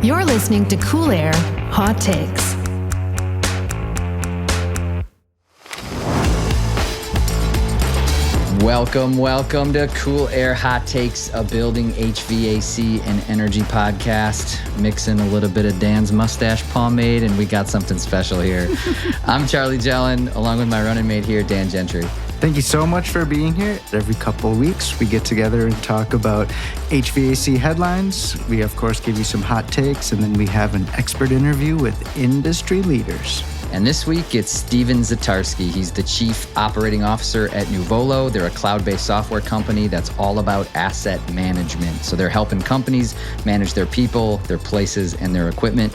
You're listening to Cool Air Hot Takes. Welcome to Cool Air Hot Takes, a building HVAC and energy podcast, mixing a little bit of Dan's mustache pomade, and we got something special here. I'm Charlie Jelen, along with my running mate here, Dan Gentry. Thank you so much for being here. Every couple of weeks, we get together and talk about HVAC headlines. We, of course, give you some hot takes, and then we have an expert interview with industry leaders. And this week, it's Stephen Zetarski. He's the Chief Operating Officer at Nuvolo. They're a cloud-based software company that's all about asset management. So they're helping companies manage their people, their places, and their equipment.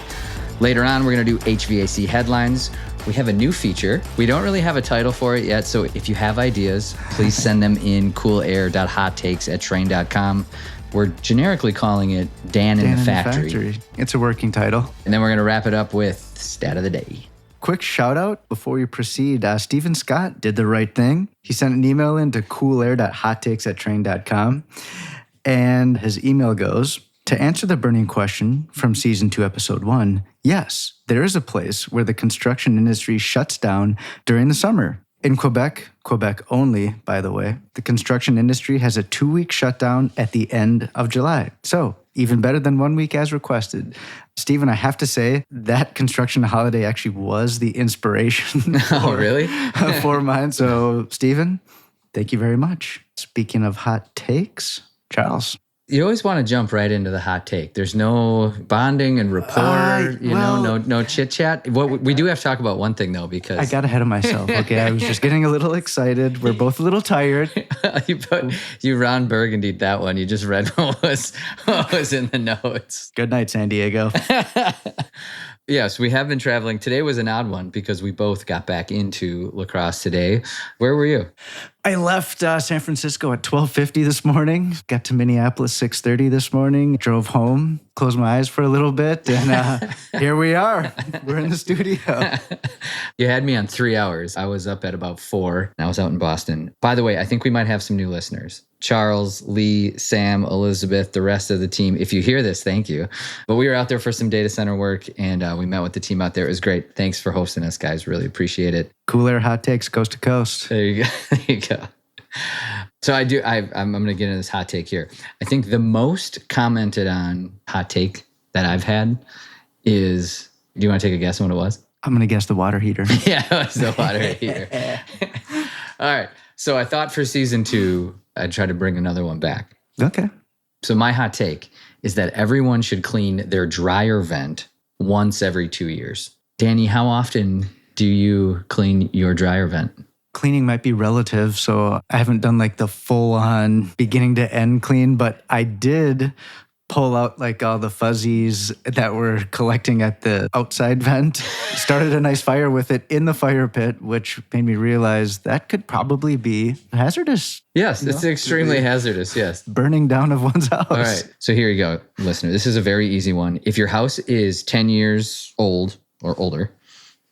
Later on, we're going to do HVAC headlines. We have a new feature. We don't really have a title for it yet, so if you have ideas, please send them in coolair.hottakes@trane.com. We're generically calling it Dan in the Factory. It's a working title. And then we're going to wrap it up with Stat of the Day. Quick shout out before we proceed. Stephen Scott did the right thing. He sent an email in to coolair.hottakes@trane.com. And his email goes, to answer the burning question from Season 2, Episode 1, yes, there is a place where the construction industry shuts down during the summer. In Quebec only, by the way, the construction industry has a 2-week shutdown at the end of July. So, even better than 1 week as requested. Stephen, I have to say, that construction holiday actually was the inspiration for mine. So, Stephen, thank you very much. Speaking of hot takes, Charles. You always want to jump right into the hot take. There's no bonding and rapport, no chit chat. What we do have to talk about one thing though, because I got ahead of myself. Okay, I was just getting a little excited. We're both a little tired. you Ron Burgundied that one. You just read what was in the notes. Good night, San Diego. Yes, we have been traveling. Today was an odd one because we both got back into lacrosse today. Where were you? I left San Francisco at 12:50 this morning. Got to Minneapolis 6:30 this morning. Drove home, closed my eyes for a little bit, and here we are. We're in the studio. You had me on 3 hours. I was up at about 4. And I was out in Boston. By the way, I think we might have some new listeners. Charles, Lee, Sam, Elizabeth, the rest of the team. If you hear this, thank you. But we were out there for some data center work, and we met with the team out there. It was great. Thanks for hosting us, guys. Really appreciate it. Cool Air Hot Takes, coast to coast. There you go. So I'm going to get into this hot take here. I think the most commented on hot take that I've had is, do you want to take a guess on what it was? I'm going to guess the water heater. Yeah, it was the water heater. All right. So I thought for Season 2, I'd try to bring another one back. Okay. So my hot take is that everyone should clean their dryer vent once every 2 years. Danny, how often do you clean your dryer vent? Cleaning might be relative, so I haven't done like the full-on beginning to end clean, but I did pull out like all the fuzzies that were collecting at the outside vent. Started a nice fire with it in the fire pit, which made me realize that could probably be hazardous. Yes, it's extremely hazardous, yes. Burning down of one's house. All right, so here you go, listener. This is a very easy one. If your house is 10 years old or older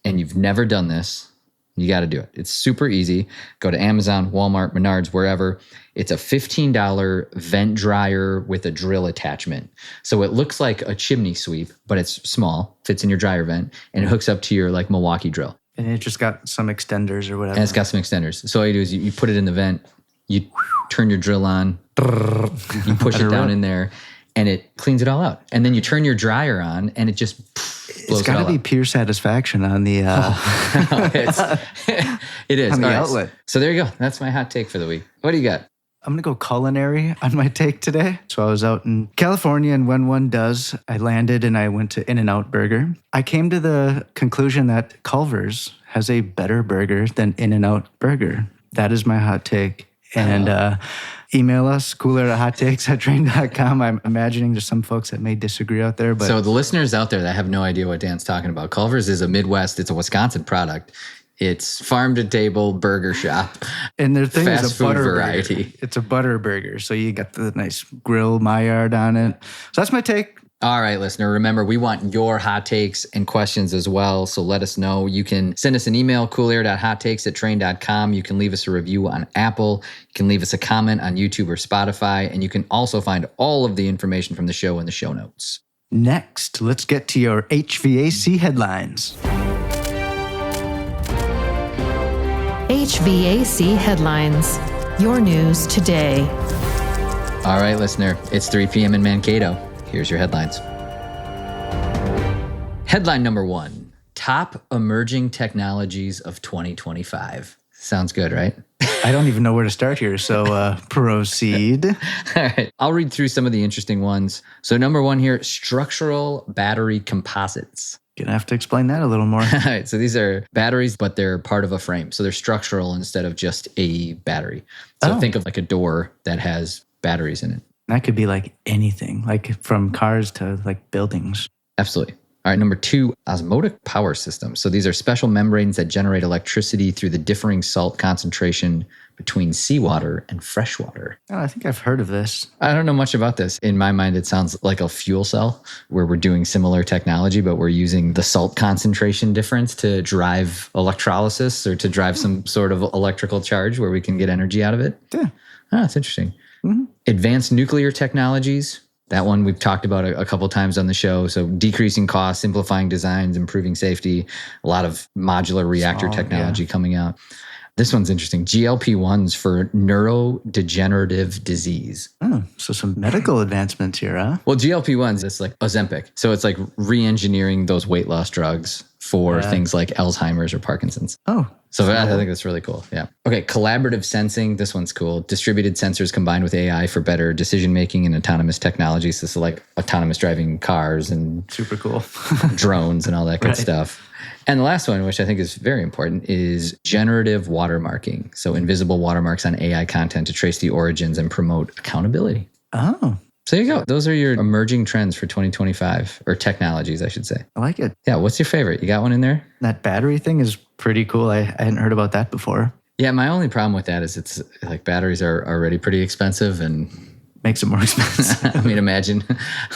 and you've never done this, you got to do it. It's super easy. Go to Amazon, Walmart, Menards, wherever. It's a $15 vent dryer with a drill attachment. So it looks like a chimney sweep, but it's small, fits in your dryer vent, and it hooks up to your like Milwaukee drill. And it just got some extenders or whatever. And it's got some extenders. So all you do is you put it in the vent, you turn your drill on, you push it down in there, and it cleans it all out. And then you turn your dryer on, and it just blows it's got to be out. Pure satisfaction on the it is on the all right. outlet. So there you go. That's my hot take for the week. What do you got? I'm going to go culinary on my take today. So I was out in California, and when one does, I landed and I went to In-N-Out Burger. I came to the conclusion that Culver's has a better burger than In-N-Out Burger. That is my hot take. And email us, cooler@hottakes@trane.com. I'm imagining there's some folks that may disagree out there. But so the listeners out there that have no idea what Dan's talking about, Culver's is a Midwest, it's a Wisconsin product. It's farm-to-table burger shop. And their thing fast is a food butter variety. Burger. It's a butter burger. So you got the nice grill Maillard on it. So that's my take. All right, listener, remember, we want your hot takes and questions as well, so let us know. You can send us an email, coolair.hottakes@trane.com. You can leave us a review on Apple. You can leave us a comment on YouTube or Spotify, and you can also find all of the information from the show in the show notes. Next, let's get to your HVAC headlines. HVAC Headlines. Your news today. All right, listener, it's 3 p.m. in Mankato. Here's your headlines. Headline number 1, top emerging technologies of 2025. Sounds good, right? I don't even know where to start here, so proceed. All right, I'll read through some of the interesting ones. So number 1 here, structural battery composites. Gonna have to explain that a little more. All right, so these are batteries, but they're part of a frame. So they're structural instead of just a battery. So think of like a door that has batteries in it. That could be like anything, like from cars to like buildings. Absolutely. All right, number 2, osmotic power systems. So these are special membranes that generate electricity through the differing salt concentration between seawater and freshwater. Oh, I think I've heard of this. I don't know much about this. In my mind, it sounds like a fuel cell where we're doing similar technology, but we're using the salt concentration difference to drive electrolysis or to drive some sort of electrical charge where we can get energy out of it. Yeah. Oh, that's interesting. Mm-hmm. Advanced nuclear technologies. That one we've talked about a couple times on the show. So decreasing costs, simplifying designs, improving safety, a lot of modular reactor technology coming out. This one's interesting. GLP-1s for neurodegenerative disease. Oh, so some medical advancements here, huh? Well, GLP-1s, it's like Ozempic. So it's like re-engineering those weight loss drugs for things like Alzheimer's or Parkinson's. Oh. So I think that's really cool. Yeah. Okay. Collaborative sensing. This one's cool. Distributed sensors combined with AI for better decision-making and autonomous technologies. This is like autonomous driving cars and super cool drones and all that good stuff. And the last one, which I think is very important, is generative watermarking. So invisible watermarks on AI content to trace the origins and promote accountability. Oh. So there you go. Those are your emerging trends for 2025, or technologies, I should say. I like it. Yeah. What's your favorite? You got one in there? That battery thing is pretty cool. I hadn't heard about that before. Yeah. My only problem with that is it's like batteries are already pretty expensive and makes it more expensive. I mean, imagine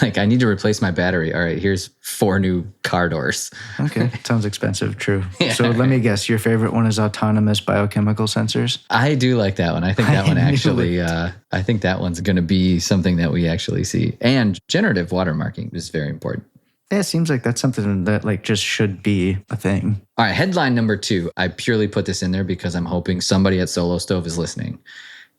like I need to replace my battery. All right, here's 4 new car doors. Okay, sounds expensive, true. Yeah, so let me guess, your favorite one is autonomous biochemical sensors? I do like that one. I think that one actually, I think that one's going to be something that we actually see. And generative watermarking is very important. Yeah, it seems like that's something that like just should be a thing. All right, headline number 2. I purely put this in there because I'm hoping somebody at Solo Stove is listening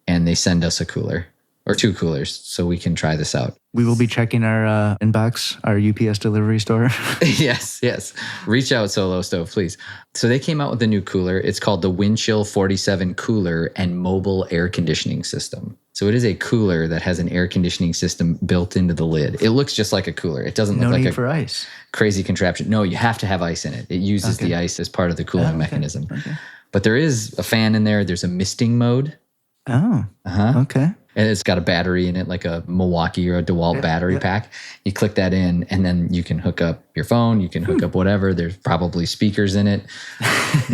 and they send us a cooler. Or 2 coolers, so we can try this out. We will be checking our inbox, our UPS delivery store. Yes. Reach out, Solo Stove, please. So they came out with a new cooler. It's called the Windchill 47 Cooler and Mobile Air Conditioning System. So it is a cooler that has an air conditioning system built into the lid. It looks just like a cooler. It doesn't look like a for ice. Crazy contraption. No, you have to have ice in it. It uses the ice as part of the cooling mechanism. Okay. But there is a fan in there. There's a misting mode. Oh, okay. And it's got a battery in it, like a Milwaukee or a DeWalt battery pack. You click that in, and then you can hook up your phone. You can hook up whatever. There's probably speakers in it.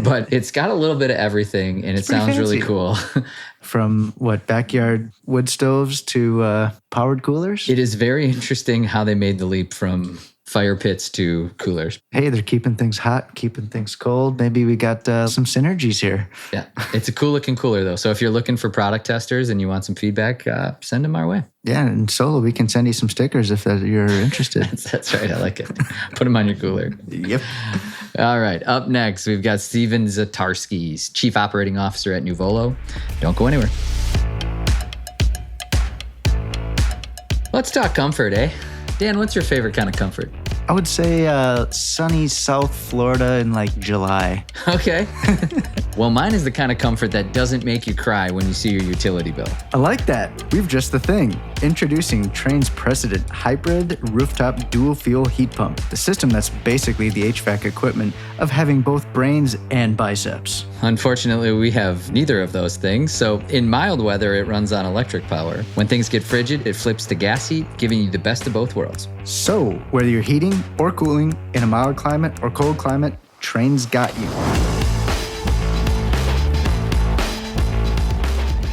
But it's got a little bit of everything, and it sounds really cool. From what, backyard wood stoves to powered coolers? It is very interesting how they made the leap from fire pits to coolers. Hey, they're keeping things hot, keeping things cold. Maybe we got some synergies here. Yeah, it's a cool looking cooler though. So if you're looking for product testers and you want some feedback, send them our way. Yeah, and Solo, we can send you some stickers if you're interested. That's right. I like it. Put them on your cooler. Yep. All right. Up next, we've got Stephen Zetarski, Chief Operating Officer at Nuvolo. Don't go anywhere. Let's talk comfort, eh? Dan, what's your favorite kind of comfort? I would say sunny South Florida in like July. Okay. Well, mine is the kind of comfort that doesn't make you cry when you see your utility bill. I like that. We've just the thing. Introducing Trane's Precedent Hybrid Rooftop Dual Fuel Heat Pump, the system that's basically the HVAC equipment of having both brains and biceps. Unfortunately, we have neither of those things. So in mild weather, it runs on electric power. When things get frigid, it flips to gas heat, giving you the best of both worlds. So whether you're heating or cooling in a mild climate or cold climate, Trane's got you.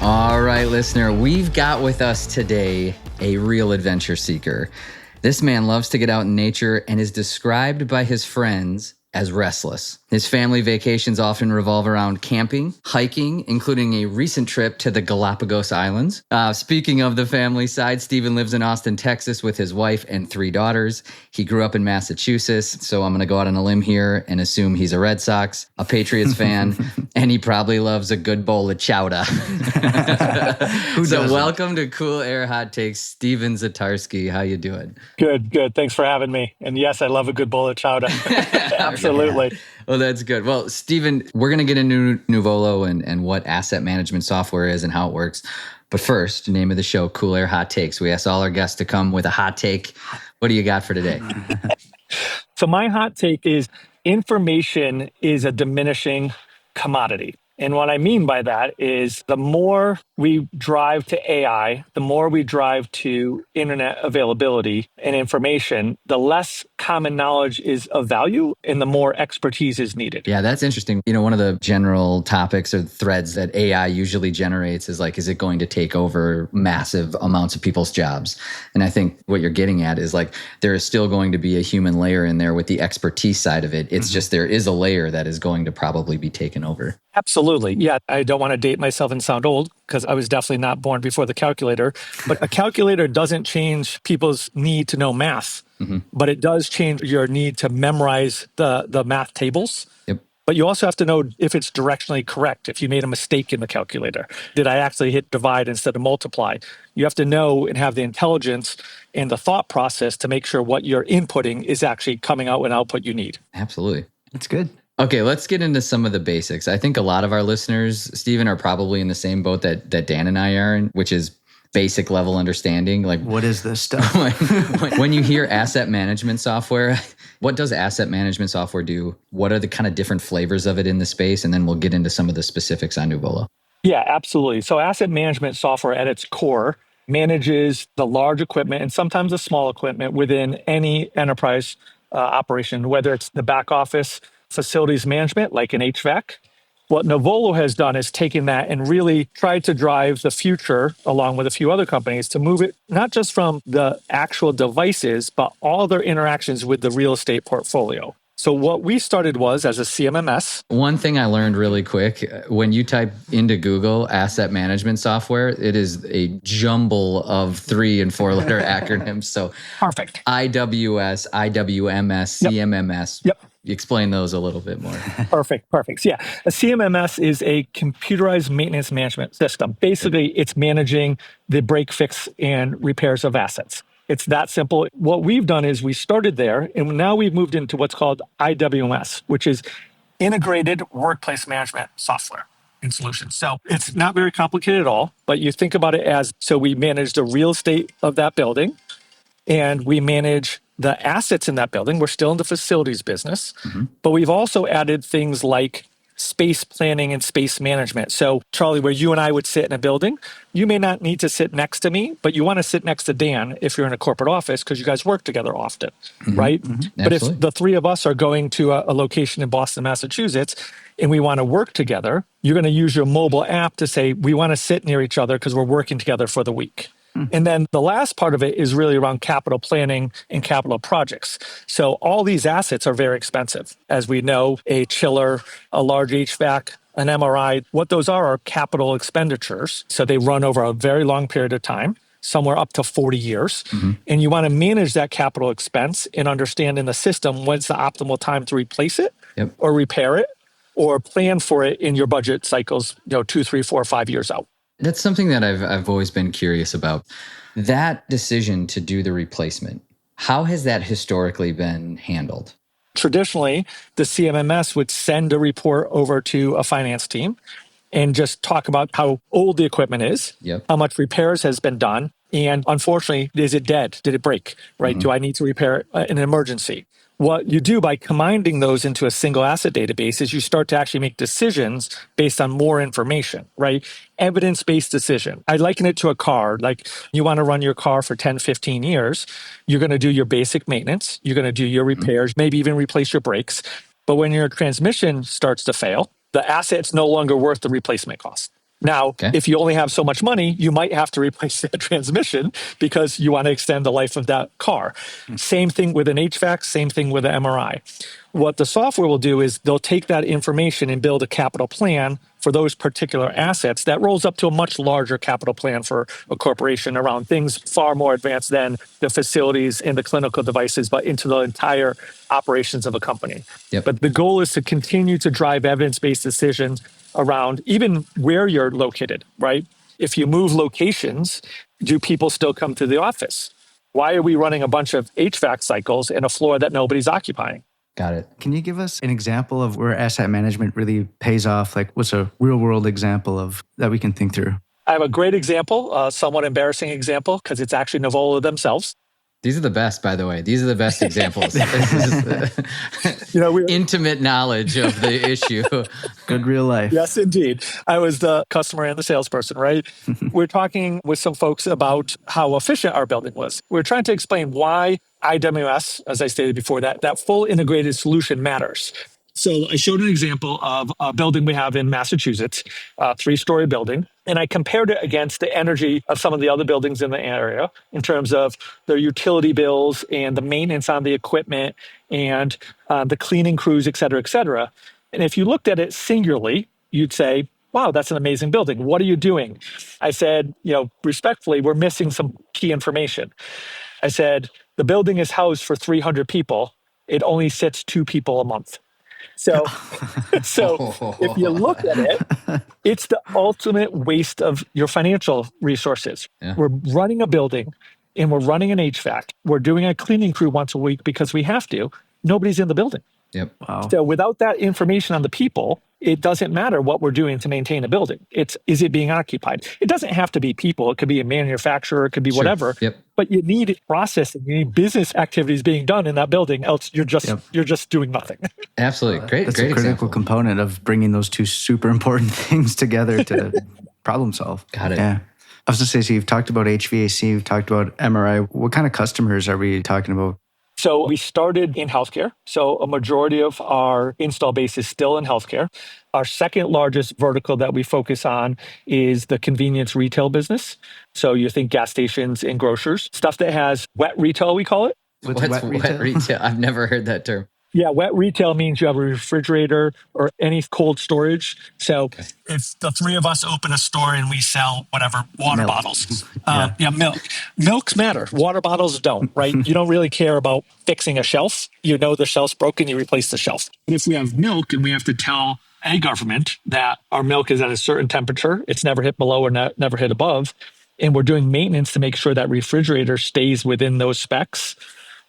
All right, listener, we've got with us today a real adventure seeker. This man loves to get out in nature and is described by his friends as restless. His family vacations often revolve around camping, hiking, including a recent trip to the Galapagos Islands. Speaking of the family side, Stephen lives in Austin, Texas with his wife and 3 daughters. He grew up in Massachusetts, so I'm going to go out on a limb here and assume he's a Red Sox, a Patriots fan, and he probably loves a good bowl of chowder. So welcome to Cool Air Hot Takes, Stephen Zetarski. How you doing? Good. Thanks for having me. And yes, I love a good bowl of chowder. Absolutely. Yeah. Well, that's good. Well, Stephen, we're going to get into Nuvolo and what asset management software is and how it works. But first, name of the show, Cool Air Hot Takes. We ask all our guests to come with a hot take. What do you got for today? So my hot take is information is a diminishing commodity. And what I mean by that is the more we drive to AI, the more we drive to internet availability and information, the less common knowledge is of value and the more expertise is needed. Yeah, that's interesting. You know, one of the general topics or threads that AI usually generates is like, is it going to take over massive amounts of people's jobs? And I think what you're getting at is like, there is still going to be a human layer in there with the expertise side of it. It's just there is a layer that is going to probably be taken over. Absolutely. Yeah, I don't want to date myself and sound old because I was definitely not born before the calculator. But a calculator doesn't change people's need to know math, but it does change your need to memorize the math tables. Yep. But you also have to know if it's directionally correct, if you made a mistake in the calculator. Did I actually hit divide instead of multiply? You have to know and have the intelligence and the thought process to make sure what you're inputting is actually coming out with output you need. Absolutely. That's good. Okay, let's get into some of the basics. I think a lot of our listeners, Stephen, are probably in the same boat that Dan and I are in, which is basic level understanding. Like, what is this stuff? when you hear asset management software, what does asset management software do? What are the kind of different flavors of it in the space? And then we'll get into some of the specifics on Nuvolo. Yeah, absolutely. So asset management software at its core manages the large equipment and sometimes the small equipment within any enterprise operation, whether it's the back office, facilities management, like an HVAC. What Nuvolo has done is taken that and really tried to drive the future, along with a few other companies, to move it not just from the actual devices, but all their interactions with the real estate portfolio. So what we started was as a CMMS. One thing I learned really quick, when you type into Google asset management software, it is a jumble of 3 and 4 letter acronyms. So Perfect. IWS, IWMS, CMMS. Yep. Explain those a little bit more. Perfect. So yeah, a CMMS is a computerized maintenance management system. Basically, it's managing the break, fix, and repairs of assets. It's that simple. What we've done is we started there, and now we've moved into what's called IWMS, which is Integrated Workplace Management Software and Solutions. So it's not very complicated at all, but you think about it as, so we manage the real estate of that building, and we manage the assets in that building. We're still in the facilities business, but we've also added things like space planning and space management. So Charlie, where you and I would sit in a building, you may not need to sit next to me, but you want to sit next to Dan if you're in a corporate office because you guys work together often, right? But if the 3 of us are going to a location in Boston, Massachusetts, and we want to work together, you're going to use your mobile app to say, we want to sit near each other because we're working together for the week. And then the last part of it is really around capital planning and capital projects. So all these assets are very expensive. As we know, a chiller, a large HVAC, an MRI, what those are capital expenditures. So they run over a very long period of time, somewhere up to 40 years. And you want to manage that capital expense and understand in the system when's the optimal time to replace it or repair it or plan for it in your budget cycles, 2, 3, 4, 5 years out. That's something that I've always been curious about. That decision to do the replacement, how has that historically been handled? Traditionally, the CMMS would send a report over to a finance team and just talk about how old the equipment is, how much repairs has been done, and unfortunately, is it dead? Did it break? Right? Do I need to repair it in an emergency? What you do by combining those into a single asset database is you start to actually make decisions based on more information, right? Evidence-based decision. I liken it to a car. Like you want to run your car for 10, 15 years. You're going to do your basic maintenance. You're going to do your repairs, maybe even replace your brakes. But when your transmission starts to fail, the asset's no longer worth the replacement cost. Now, if you only have so much money, you might have to replace that transmission because you want to extend the life of that car. Same thing with an HVAC, same thing with an MRI. What the software will do is they'll take that information and build a capital plan for those particular assets that rolls up to a much larger capital plan for a corporation around things far more advanced than the facilities and the clinical devices, but into the entire operations of a company. But the goal is to continue to drive evidence-based decisions around even where you're located, right? If you move locations, do people still come to the office? Why are we running a bunch of HVAC cycles in a floor that nobody's occupying? Got it. Can you give us an example of where asset management really pays off? Like, what's a real world example of that we can think through? I have a great example, somewhat embarrassing example, because it's actually Nuvolo themselves. These are the best, by the way. These are the best examples. This is intimate knowledge of the issue. Good real life. Yes, indeed. I was the customer and the salesperson, right? We're talking with some folks about how efficient our building was. We're trying to explain why IWS, as I stated before, that full integrated solution matters. So I showed an example of a building we have in Massachusetts, a 3-story building, and I compared it against the energy of some of the other buildings in the area in terms of their utility bills and the maintenance on the equipment and the cleaning crews, et cetera, et cetera. And if you looked at it singularly, you'd say, wow, that's an amazing building. What are you doing? I said, respectfully, we're missing some key information. I said, the building is housed for 300 people. It only sits 2 people a month. So if you look at it, it's the ultimate waste of your financial resources. Yeah. We're running a building and we're running an HVAC. We're doing a cleaning crew once a week because we have to. Nobody's in the building. Yep. Wow. So without that information on the people, it doesn't matter what we're doing to maintain a building. Is it being occupied? It doesn't have to be people. It could be a manufacturer. It could be whatever. Yep. But you need processing. You need business activities being done in that building. Else you're just doing nothing. Absolutely. Great. That's great a critical example. component of bringing those two super important things together to problem solve. Got it. Yeah. I was going to say, so you've talked about HVAC, you've talked about MRI. What kind of customers are we talking about? So we started in healthcare. So a majority of our install base is still in healthcare. Our second largest vertical that we focus on is the convenience retail business. So you think gas stations and grocers, stuff that has wet retail, we call it. What's wet retail? I've never heard that term. Yeah, wet retail means you have a refrigerator or any cold storage. So if the 3 of us open a store and we sell whatever, water bottles. Milk. Milks matter. Water bottles don't, right? You don't really care about fixing a shelf. You know the shelf's broken, you replace the shelf. But if we have milk and we have to tell a government that our milk is at a certain temperature, it's never hit below or never hit above, and we're doing maintenance to make sure that refrigerator stays within those specs,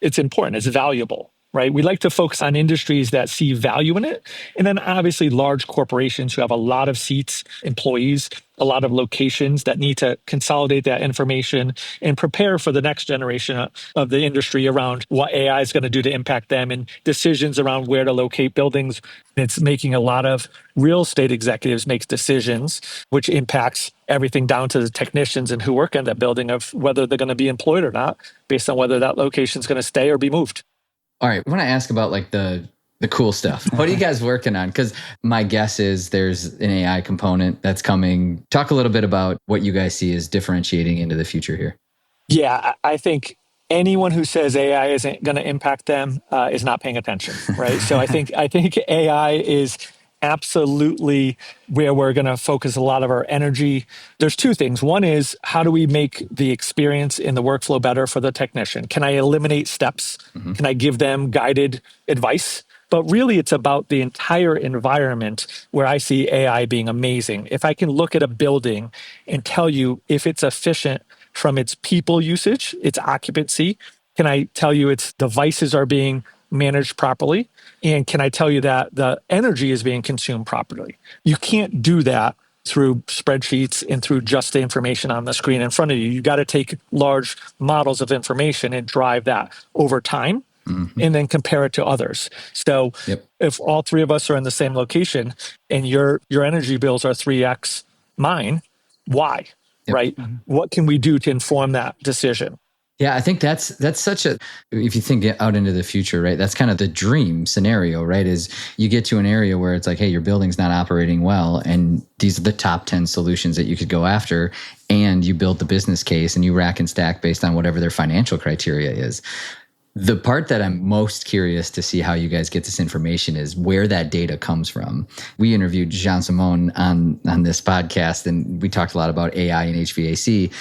it's important. It's valuable. Right? We like to focus on industries that see value in it. And then obviously large corporations who have a lot of seats, employees, a lot of locations that need to consolidate that information and prepare for the next generation of the industry around what AI is going to do to impact them and decisions around where to locate buildings. It's making a lot of real estate executives make decisions, which impacts everything down to the technicians and who work in that building of whether they're going to be employed or not, based on whether that location is going to stay or be moved. All right, I want to ask about like the cool stuff. What are you guys working on? Because my guess is there's an AI component that's coming. Talk a little bit about what you guys see as differentiating into the future here. Yeah, I think anyone who says AI isn't going to impact them is not paying attention, right? So I think AI is absolutely where we're going to focus a lot of our energy. There's 2 things. One is, how do we make the experience in the workflow better for the technician? Can I eliminate steps? Mm-hmm. Can I give them guided advice? But really, it's about the entire environment where I see AI being amazing. If I can look at a building and tell you if it's efficient from its people usage, its occupancy, can I tell you its devices are being managed properly? And can I tell you that the energy is being consumed properly? You can't do that through spreadsheets and through just the information on the screen in front of you. You got to take large models of information and drive that over time. Mm-hmm. And then compare it to others. So if all 3 of us are in the same location and your energy bills are 3x mine, why? Right? Mm-hmm. What can we do to inform that decision? Yeah, I think that's such a, if you think out into the future, right? That's kind of the dream scenario, right? Is you get to an area where it's like, hey, your building's not operating well, and these are the top 10 solutions that you could go after, and you build the business case and you rack and stack based on whatever their financial criteria is. The part that I'm most curious to see how you guys get this information is where that data comes from. We interviewed Jean-Simon on this podcast, and we talked a lot about AI and HVAC,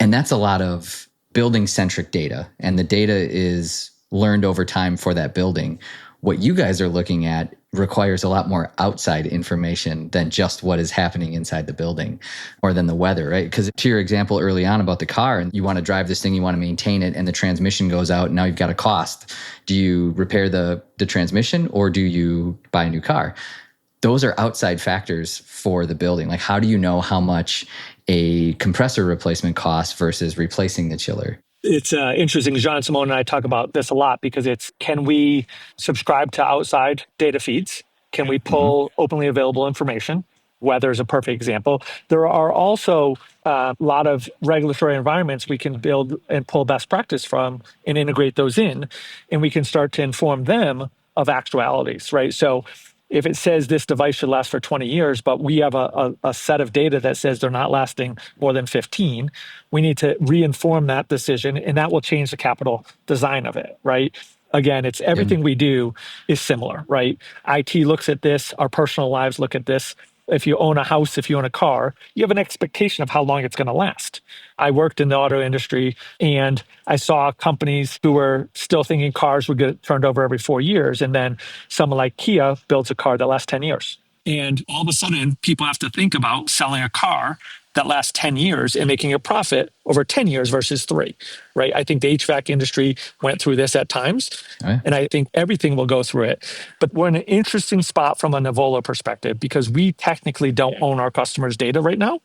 and that's a lot of building-centric data, and the data is learned over time for that building. What you guys are looking at requires a lot more outside information than just what is happening inside the building or than the weather, right? Because to your example early on about the car, and you want to drive this thing, you want to maintain it, and the transmission goes out, and now you've got a cost. Do you repair the transmission, or do you buy a new car? Those are outside factors for the building. Like, how do you know how much a compressor replacement costs versus replacing the chiller? It's interesting. Jean-Simon and I talk about this a lot because it's, can we subscribe to outside data feeds? Can we pull openly available information? Weather is a perfect example. There are also a lot of regulatory environments we can build and pull best practice from and integrate those in, and we can start to inform them of actualities, right? So if it says this device should last for 20 years, but we have a set of data that says they're not lasting more than 15, we need to reinform that decision, and that will change the capital design of it, right? Again, it's everything we do is similar, right? IT looks at this, our personal lives look at this. If you own a house, if you own a car, you have an expectation of how long it's going to last. I worked in the auto industry, and I saw companies who were still thinking cars would get turned over every 4 years. And then someone like Kia builds a car that lasts 10 years. And all of a sudden, people have to think about selling a car that lasts 10 years and making a profit over 10 years versus 3, right? I think the HVAC industry went through this at times, and I think everything will go through it. But we're in an interesting spot from a Nuvolo perspective because we technically don't own our customers' data right now.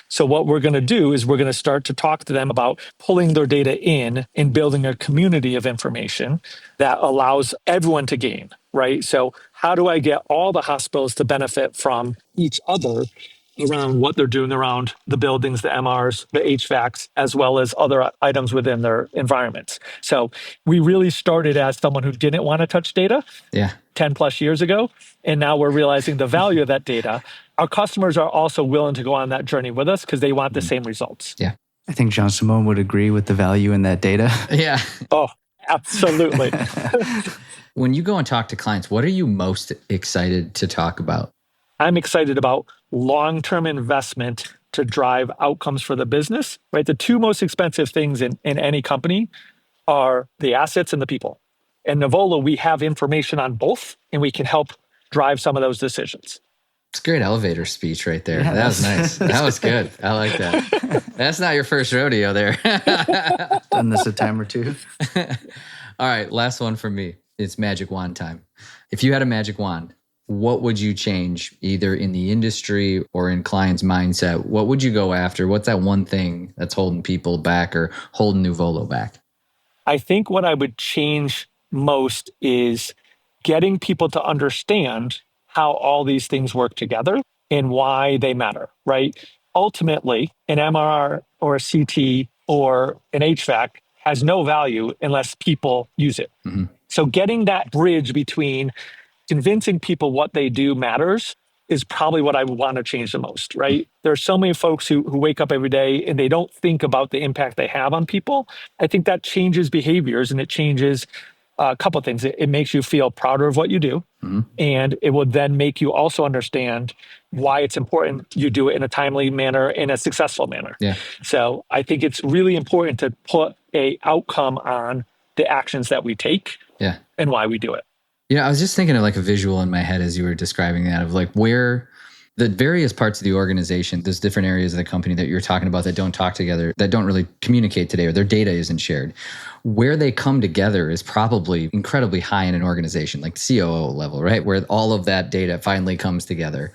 So what we're going to do is we're going to start to talk to them about pulling their data in and building a community of information that allows everyone to gain, right? So how do I get all the hospitals to benefit from each other around what they're doing around the buildings, the MRs, the HVACs, as well as other items within their environments. So we really started as someone who didn't want to touch data 10 plus years ago. And now we're realizing the value of that data. Our customers are also willing to go on that journey with us because they want the same results. Yeah. I think Jean-Simon would agree with the value in that data. Yeah. Oh, absolutely. When you go and talk to clients, what are you most excited to talk about? I'm excited about long-term investment to drive outcomes for the business, right? The two most expensive things in any company are the assets and the people. And Nuvolo, we have information on both, and we can help drive some of those decisions. It's a great elevator speech right there. That was nice. That was good. I like that. That's not your first rodeo there. Done this a time or two. All right, last one for me. It's magic wand time. If you had a magic wand, what would you change either in the industry or in clients' mindset? What would you go after? What's that one thing that's holding people back or holding Nuvolo back? I think what I would change most is getting people to understand how all these things work together and why they matter, right? Ultimately, an MRR or a CT or an HVAC has no value unless people use it. Mm-hmm. So getting that bridge between convincing people what they do matters is probably what I would want to change the most, right? There are so many folks who wake up every day and they don't think about the impact they have on people. I think that changes behaviors, and it changes a couple of things. It makes you feel prouder of what you do, and it will then make you also understand why it's important you do it in a timely manner, in a successful manner. Yeah. So I think it's really important to put a outcome on the actions that we take and why we do it. Yeah, I was just thinking of like a visual in my head as you were describing that, of like where the various parts of the organization, there's different areas of the company that you're talking about that don't talk together, that don't really communicate today, or their data isn't shared. Where they come together is probably incredibly high in an organization, like COO level, right? Where all of that data finally comes together.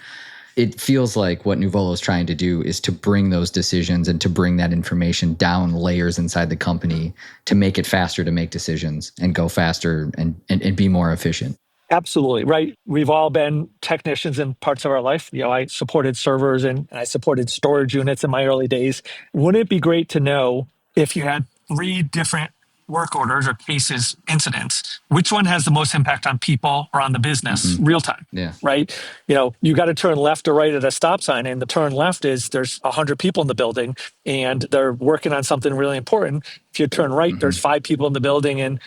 It feels like what Nuvolo is trying to do is to bring those decisions and to bring that information down layers inside the company to make it faster to make decisions and go faster and be more efficient. Absolutely, right? We've all been technicians in parts of our life. You know, I supported servers and I supported storage units in my early days. Wouldn't it be great to know if you had 3 different work orders or cases, incidents, which one has the most impact on people or on the business real time? Yeah. Right? You got to turn left or right at a stop sign, and the turn left is there's 100 people in the building and they're working on something really important. If you turn right, there's 5 people in the building and,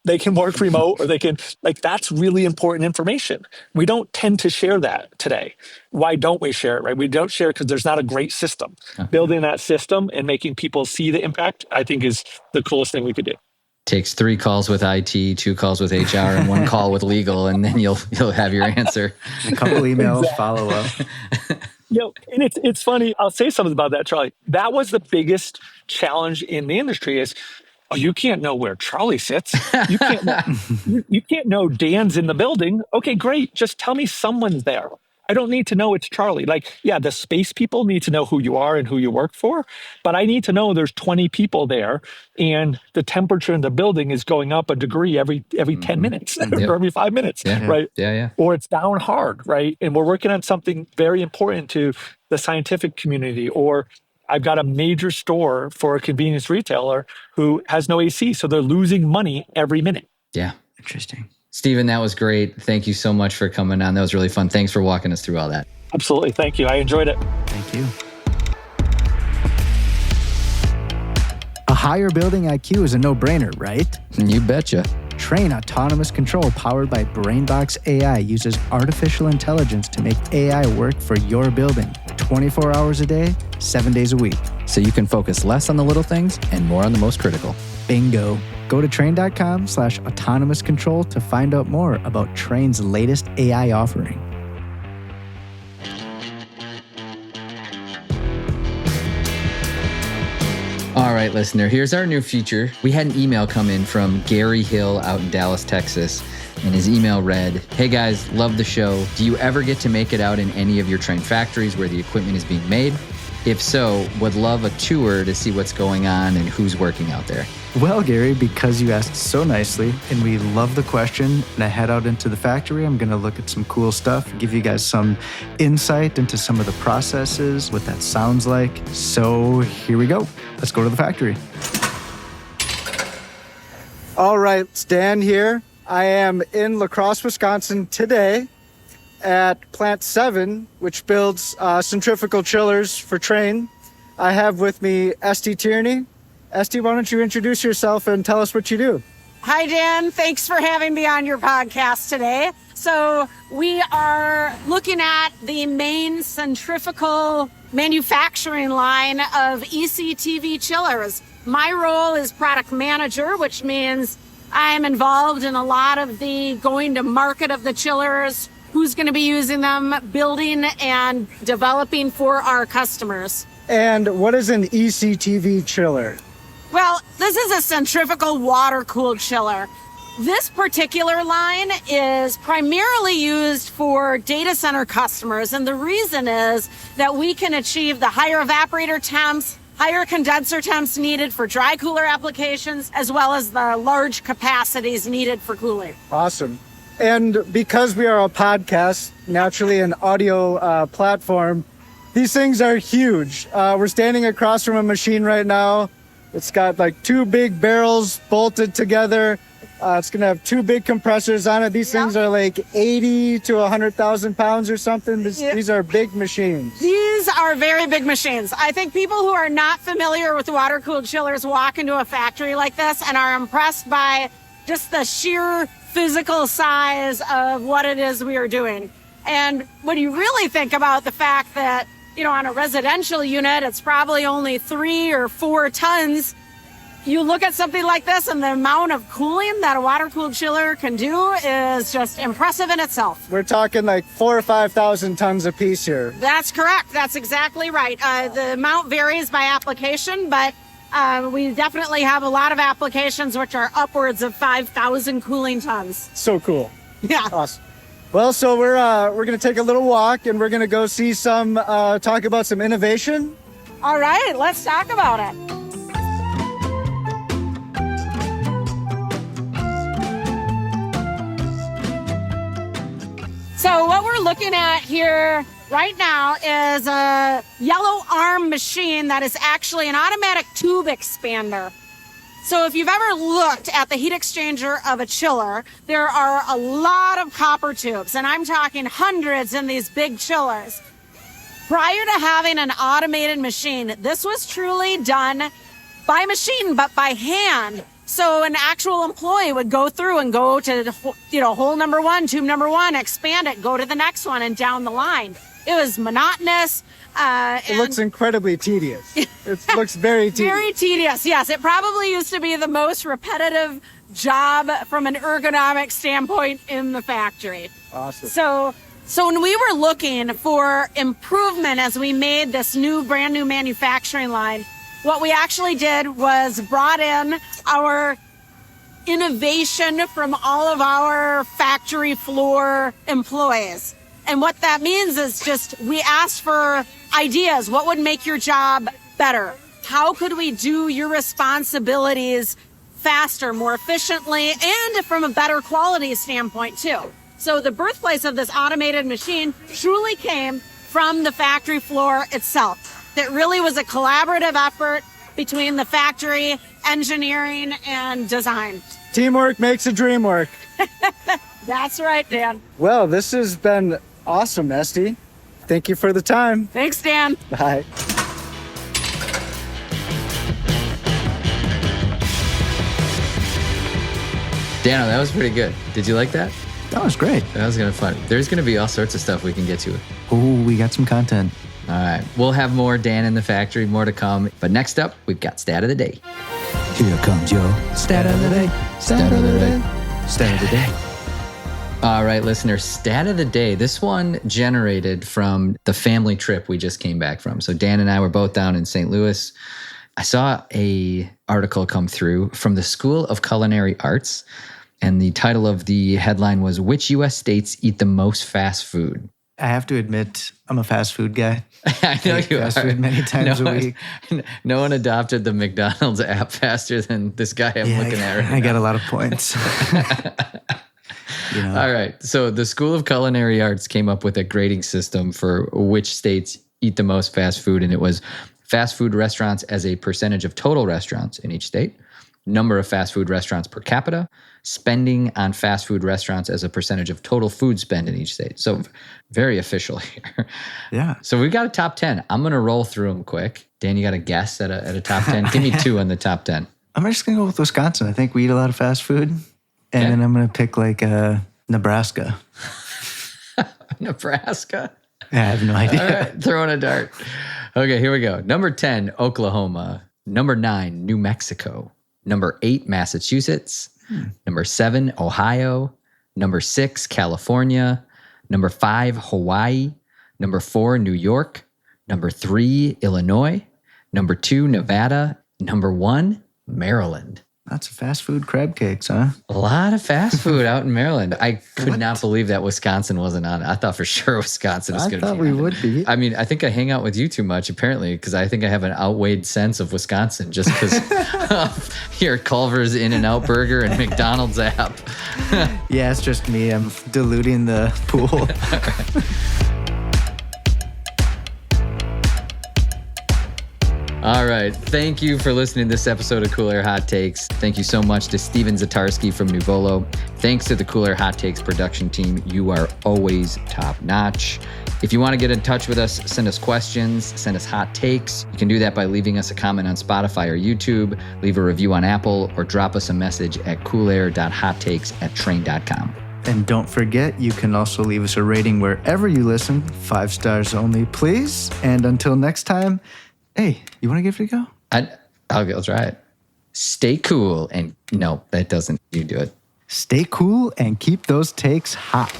they can work remote or they can, that's really important information. We don't tend to share that today. Why don't we share it, right? We don't share it because there's not a great system. Building that system and making people see the impact, I think, is the coolest thing we could do. Takes 3 calls with IT, 2 calls with HR, and 1 call with legal, and then you'll have your answer. A couple emails, follow up. And it's funny. I'll say something about that, Charlie. That was the biggest challenge in the industry is, you can't know where Charlie sits. You can't know, you can't know Dan's in the building. Okay, great. Just tell me someone's there. I don't need to know it's Charlie. The space people need to know who you are and who you work for, but I need to know there's 20 people there and the temperature in the building is going up a degree every 10 minutes or every 5 minutes, right? Yeah. Or it's down hard, right? And we're working on something very important to the scientific community, or I've got a major store for a convenience retailer who has no AC, so they're losing money every minute. Yeah. Interesting. Stephen, that was great. Thank you so much for coming on. That was really fun. Thanks for walking us through all that. Absolutely. Thank you. I enjoyed it. Thank you. A higher building IQ is a no-brainer, right? You betcha. Trane Autonomous Control powered by BrainBox AI uses artificial intelligence to make AI work for your building 24 hours a day, 7 days a week. So you can focus less on the little things and more on the most critical. Bingo. Go to trane.com/autonomous control to find out more about Trane's latest AI offering. All right, listener, here's our new feature. We had an email come in from Gary Hill out in Dallas, Texas, and his email read, "Hey guys, love the show. Do you ever get to make it out in any of your Trane factories where the equipment is being made? If so, would love a tour to see what's going on and who's working out there." Well, Gary, because you asked so nicely and we love the question, and I head out into the factory, I'm going to look at some cool stuff, give you guys some insight into some of the processes, what that sounds like. So here we go. Let's go to the factory. All right, Stan here. I am in La Crosse, Wisconsin today at Plant 7, which builds centrifugal chillers for Trane. I have with me Esty Tierney. Esty, why don't you introduce yourself and tell us what you do? Hi, Dan. Thanks for having me on your podcast today. So we are looking at the main centrifugal manufacturing line of ECTV chillers. My role is product manager, which means I'm involved in a lot of the going to market of the chillers, who's going to be using them, building and developing for our customers. And what is an ECTV chiller? Well, this is a centrifugal water-cooled chiller. This particular line is primarily used for data center customers, and the reason is that we can achieve the higher evaporator temps, higher condenser temps needed for dry cooler applications, as well as the large capacities needed for cooling. Awesome. And because we are a podcast, naturally an audio platform, these things are huge. We're standing across from a machine right now. It's got like 2 big barrels bolted together. It's going to have 2 big compressors on it. These things are like 80 to 100,000 pounds or something. These are big machines. These are very big machines. I think people who are not familiar with water-cooled chillers walk into a factory like this and are impressed by just the sheer physical size of what it is we are doing. And when you really think about the fact that, on a residential unit, it's probably only 3 or 4 tons. You look at something like this and the amount of cooling that a water-cooled chiller can do is just impressive in itself. We're talking like 4,000 or 5,000 tons a piece here. That's correct. That's exactly right. The amount varies by application, but we definitely have a lot of applications which are upwards of 5,000 cooling tons. So cool. Yeah. Awesome. Well, so we're going to take a little walk and we're going to go see talk about some innovation. All right, let's talk about it. So what we're looking at here right now is a yellow arm machine that is actually an automatic tube expander. So if you've ever looked at the heat exchanger of a chiller, there are a lot of copper tubes, and I'm talking hundreds in these big chillers. Prior to having an automated machine, this was truly done by machine, but by hand. So an actual employee would go through and go to, hole number 1, tube number 1, expand it, go to the next one, and down the line. It was monotonous. It looks incredibly tedious. It looks very tedious. Very tedious, yes. It probably used to be the most repetitive job from an ergonomic standpoint in the factory. Awesome. So when we were looking for improvement as we made this brand new manufacturing line, what we actually did was brought in our innovation from all of our factory floor employees. And what that means is just we asked for ideas. What would make your job better? How could we do your responsibilities faster, more efficiently, and from a better quality standpoint too? So the birthplace of this automated machine truly came from the factory floor itself. It really was a collaborative effort between the factory, engineering, and design. Teamwork makes a dream work. That's right, Dan. Well, this has been awesome, Esty. Thank you for the time. Thanks, Dan. Bye. Dano, that was pretty good. Did you like that? That was great. That was kind of fun. There's going to be all sorts of stuff we can get to. Oh, we got some content. All right. We'll have more Dan in the factory, more to come. But next up, we've got Stat of the Day. Here comes your stat of the day. Stat of the day. Stat of the day. All right, listeners, Stat of the Day. This one generated from the family trip we just came back from. So Dan and I were both down in St. Louis. I saw a article come through from the School of Culinary Arts. And the title of the headline was, "Which U.S. states eat the most fast food?" I have to admit, I'm a fast food guy. I know you fast are. food many times a week. No one adopted the McDonald's app faster than this guy I'm looking at right I now. got a lot of points. All right. So the School of Culinary Arts came up with a grading system for which states eat the most fast food. And it was fast food restaurants as a percentage of total restaurants in each state, number of fast food restaurants per capita, spending on fast food restaurants as a percentage of total food spend in each state. So very official here. Yeah. So we've got a top 10. I'm going to roll through them quick. Dan, you got a guess at a top 10? Give me 2 on the top 10. I'm just going to go with Wisconsin. I think we eat a lot of fast food. And then I'm going to pick Nebraska. Nebraska? Yeah, I have no idea. All right, throwing a dart. Okay, here we go. Number 10, Oklahoma. Number 9, New Mexico. Number 8, Massachusetts. Number 7, Ohio. Number 6, California. Number 5, Hawaii. Number 4, New York. Number 3, Illinois. Number 2, Nevada. Number 1, Maryland. Lots of fast food crab cakes, huh? A lot of fast food out in Maryland. I could not believe that Wisconsin wasn't on it. I thought for sure Wisconsin was going to be I thought we would be. I mean, I think I hang out with you too much, apparently, because I think I have an outweighed sense of Wisconsin just because of your Culver's In-N-Out Burger and McDonald's app. Yeah, it's just me. I'm diluting the pool. All right. Thank you for listening to this episode of Cool Air Hot Takes. Thank you so much to Stephen Zetarski from Nuvolo. Thanks to the Cool Air Hot Takes production team. You are always top notch. If you want to get in touch with us, send us questions, send us hot takes. You can do that by leaving us a comment on Spotify or YouTube, leave a review on Apple, or drop us a message at coolair.hottakes@trane.com. And don't forget, you can also leave us a rating wherever you listen. 5 stars only, please. And until next time, hey, you want to give it a go? I'll try it. Stay cool and no, that doesn't. You do it. Stay cool and keep those takes hot.